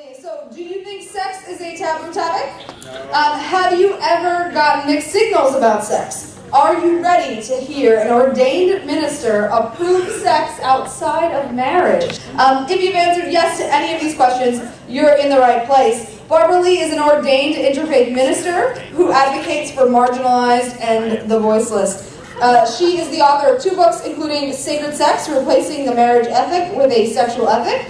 So, do you think sex is a taboo topic? Have you ever gotten mixed signals about sex? Are you ready to hear an ordained minister approve sex outside of marriage? If you've answered yes to any of these questions, you're in the right place. Barbara Lee is an ordained interfaith minister who advocates for marginalized and the voiceless. She is the author of 2 books, including Sacred Sex, Replacing the Marriage Ethic with a Sexual Ethic.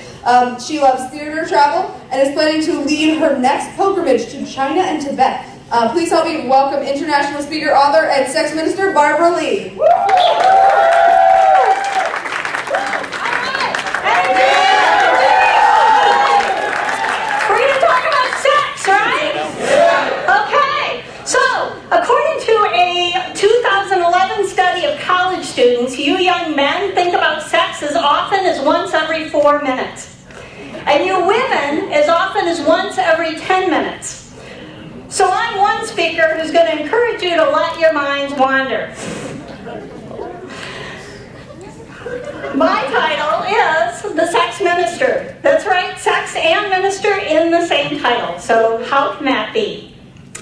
She loves theater travel and is planning to lead her next pilgrimage to China and Tibet. Please help me welcome international speaker, author, and sex minister, Barbara Lee. We're going to talk about sex, right? Okay. So, according to a 2011 study of college students, you young men think about sex as often as once every 4 minutes. And you women as often as once every 10 minutes. So I'm one speaker who's going to encourage you to let your minds wander. My title is the Sex Minister. That's right, sex and minister in the same title. So how can that be?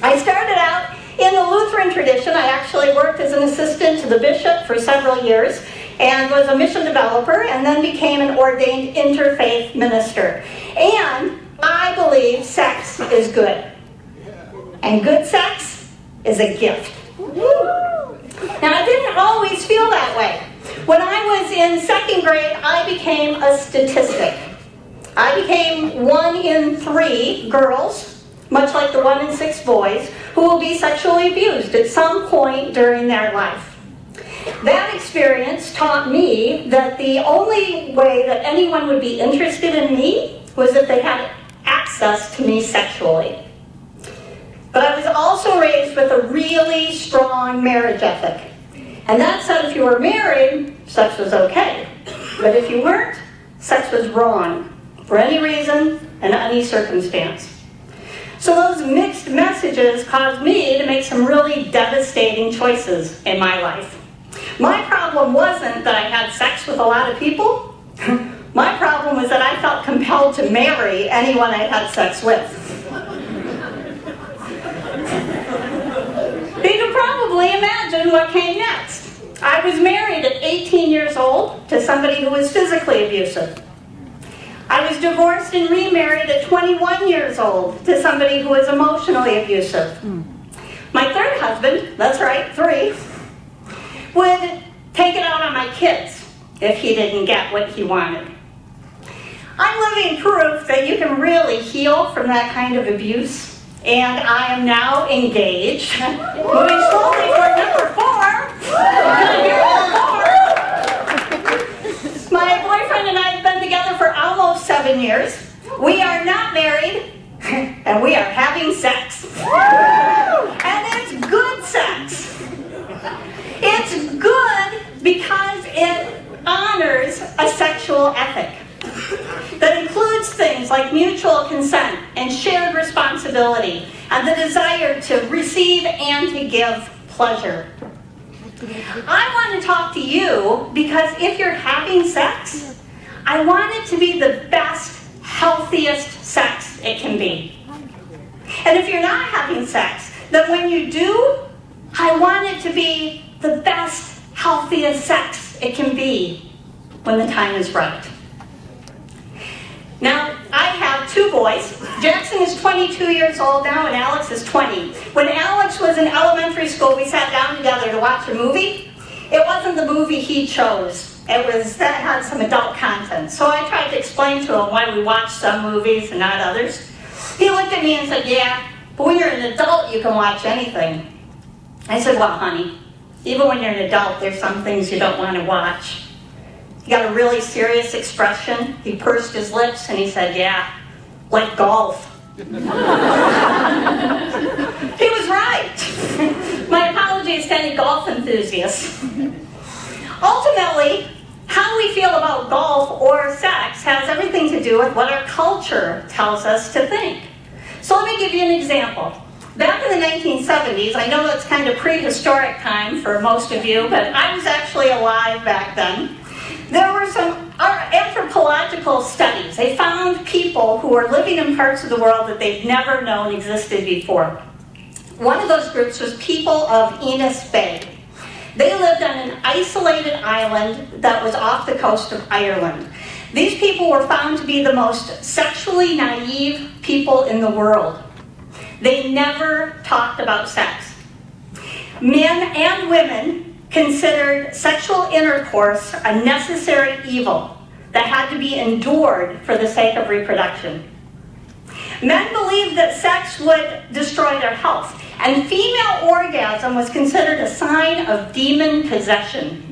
I started out in the Lutheran tradition. I actually worked as an assistant to the bishop for several years and was a mission developer and then became an ordained interfaith minister. And I believe sex is good. And good sex is a gift. Now, I didn't always feel that way. When I was in 2nd grade, I became a statistic. I became 1 in 3 girls, much like the 1 in 6 boys, who will be sexually abused at some point during their life. That experience taught me that the only way that anyone would be interested in me was if they had access to me sexually. But I was also raised with a really strong marriage ethic. And that said, if you were married, sex was okay. But if you weren't, sex was wrong, for any reason and any circumstance. So those mixed messages caused me to make some really devastating choices in my life. My problem wasn't that I had sex with a lot of people. My problem was that I felt compelled to marry anyone I had sex with. You can probably imagine what came next. I was married at 18 years old to somebody who was physically abusive. I was divorced and remarried at 21 years old to somebody who was emotionally abusive. My 3rd husband, that's right, 3, would take it out on my kids if he didn't get what he wanted. I'm living proof that you can really heal from that kind of abuse. And I am now engaged. Moving slowly for number 4. My boyfriend and I have been together for almost 7 years. We are not married, and we are having sex. And it's good sex. It's good because it honors a sexual ethic that includes things like mutual consent and shared responsibility and the desire to receive and to give pleasure. I want to talk to you because if you're having sex, I want it to be the best, healthiest sex it can be. And if you're not having sex, then when you do, I want it to be the best, healthiest sex it can be when the time is right. Now, I have 2 boys. Jackson is 22 years old now, and Alex is 20. When Alex was in elementary school, we sat down together to watch a movie. It wasn't the movie he chose. That had some adult content. So I tried to explain to him why we watched some movies and not others. He looked at me and said, yeah, but when you're an adult, you can watch anything. I said, well, honey, even when you're an adult, there's some things you don't want to watch. He got a really serious expression. He pursed his lips and he said, yeah, like golf. He was right. My apologies to any golf enthusiasts. Ultimately, how we feel about golf or sex has everything to do with what our culture tells us to think. So let me give you an example. Back in the 1970s, I know that's kind of prehistoric time for most of you, but I was actually alive back then. There were some anthropological studies. They found people who were living in parts of the world that they'd never known existed before. One of those groups was people of Enos Bay. They lived on an isolated island that was off the coast of Ireland. These people were found to be the most sexually naive people in the world. They never talked about sex. Men and women considered sexual intercourse a necessary evil that had to be endured for the sake of reproduction. Men believed that sex would destroy their health, and female orgasm was considered a sign of demon possession.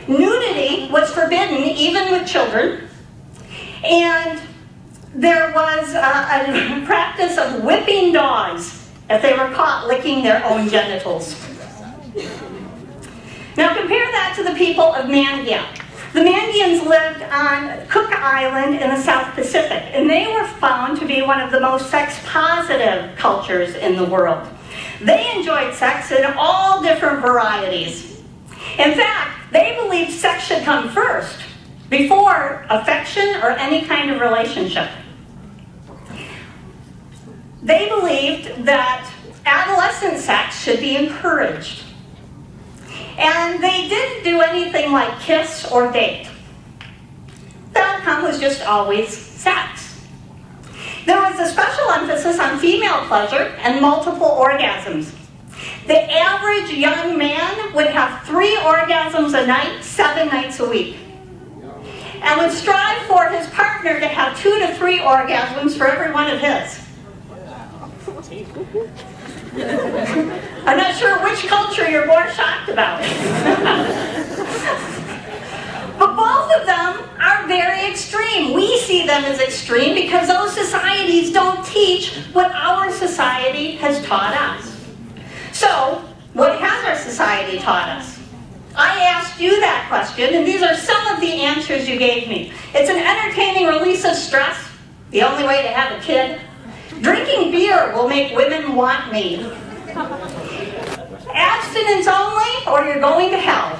Nudity was forbidden, even with children, and there was a practice of whipping dogs if they were caught licking their own genitals. Now compare that to the people of Mangia. The Mangians lived on Cook Island in the South Pacific, and they were found to be one of the most sex-positive cultures in the world. They enjoyed sex in all different varieties. In fact, they believed sex should come first, before affection or any kind of relationship. They believed that adolescent sex should be encouraged. And they didn't do anything like kiss or date. The outcome was just always sex. There was a special emphasis on female pleasure and multiple orgasms. The average young man would have 3 orgasms a night, 7 nights a week, and would strive for his partner to have 2 to 3 orgasms for every one of his. I'm not sure which culture you're more shocked about. But both of them are very extreme. We see them as extreme because those societies don't teach what our society has taught us. So, what has our society taught us? I asked you that question, and these are some of the answers you gave me. It's an entertaining release of stress, the only way to have a kid. Drinking beer will make women want me. Abstinence only, or you're going to hell.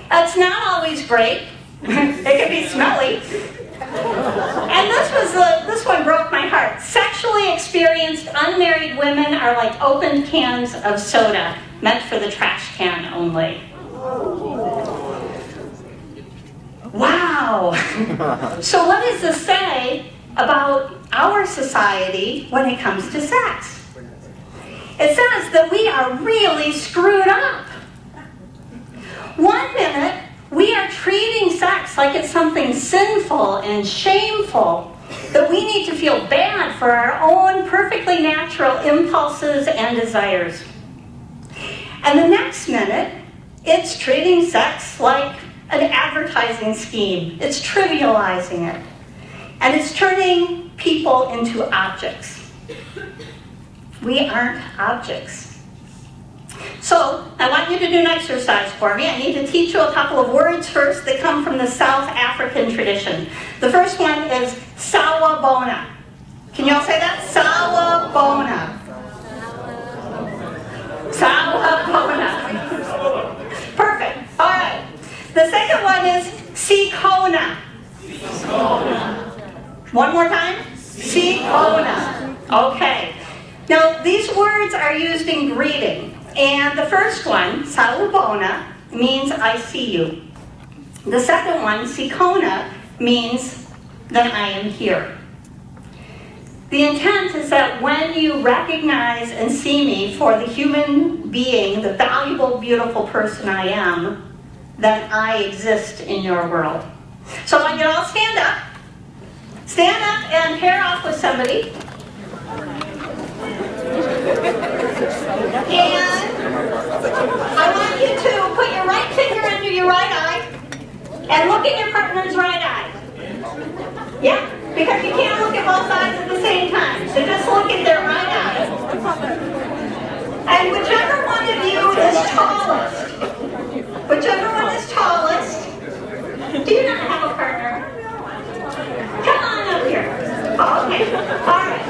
That's not always great. It can be smelly. And this one broke my heart. Sexually experienced unmarried women are like opened cans of soda, meant for the trash can only. Wow. So what does this say about our society when it comes to sex? It says that we are really screwed up. One minute, we are treating sex like it's something sinful and shameful, that we need to feel bad for our own perfectly natural impulses and desires. And the next minute, it's treating sex like an advertising scheme. It's trivializing it. And it's turning people into objects. We aren't objects. So, I want you to do an exercise for me. I need to teach you a couple of words first that come from the South African tradition. The first one is sawubona. Can you all say that? Sawubona. Sawubona. Perfect. All right. The second one is sikona. One more time. Sikona. Okay. Now, these words are used in greeting. And the first one, sawubona, means I see you. The second one, sikona, means that I am here. The intent is that when you recognize and see me for the human being, the valuable, beautiful person I am, then I exist in your world. So I want you to all stand up. Stand up and pair off with somebody. And I want you to put your right finger under your right eye and look at your partner's right eye. Yeah, because you can't look at both eyes at the same time. So just look at their right eye. And whichever one of you is tallest, do you not have a partner? Come on up here. Oh, okay, all right.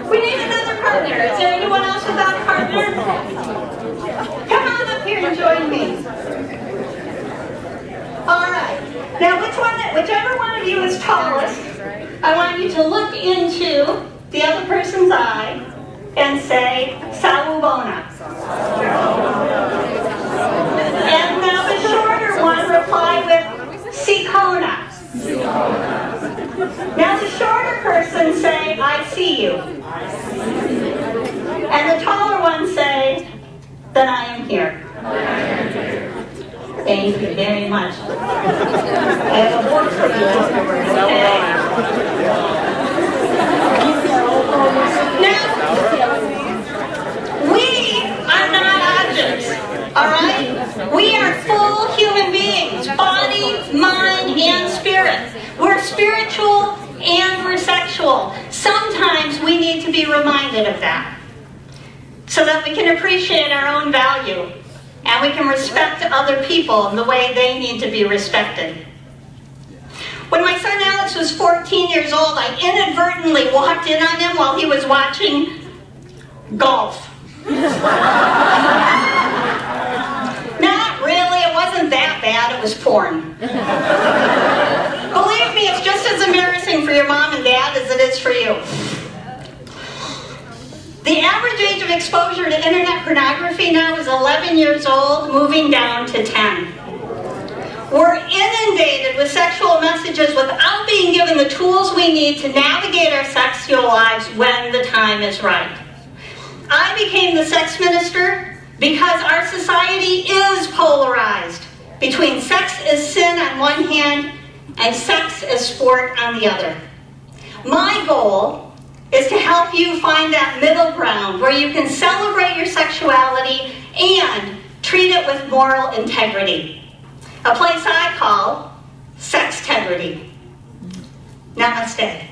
We need another partner. Is there anyone else without a partner? Come on up here and join me. Now, whichever one of you is tallest, I want you to look into the other person's eye and say, Sawubona. And now the shorter one, reply with Sikona. Now the shorter person say, I see you. And the taller one say, then I am here. Thank you very much. I have a board for you afterwards. Now, we are not objects, all right? We are full human beings, body, mind, and spirit. We're spiritual and we're sexual. Sometimes we need to be reminded of that so that we can appreciate our own value and we can respect other people in the way they need to be respected. When my son Alex was 14 years old, I inadvertently walked in on him while he was watching golf. Not really, it wasn't that bad, it was porn. Believe me, it's just as embarrassing for your mom and dad as it is for you. The average age of exposure to internet pornography now is 11 years old, moving down to 10. We're inundated with sexual messages without being given the tools we need to navigate our sexual lives when the time is right. I became the sex minister because our society is polarized between sex as sin on one hand and sex as sport on the other. My goal is to help you find that middle ground where you can celebrate your sexuality and treat it with moral integrity. A place I call Sextegrity. Namaste.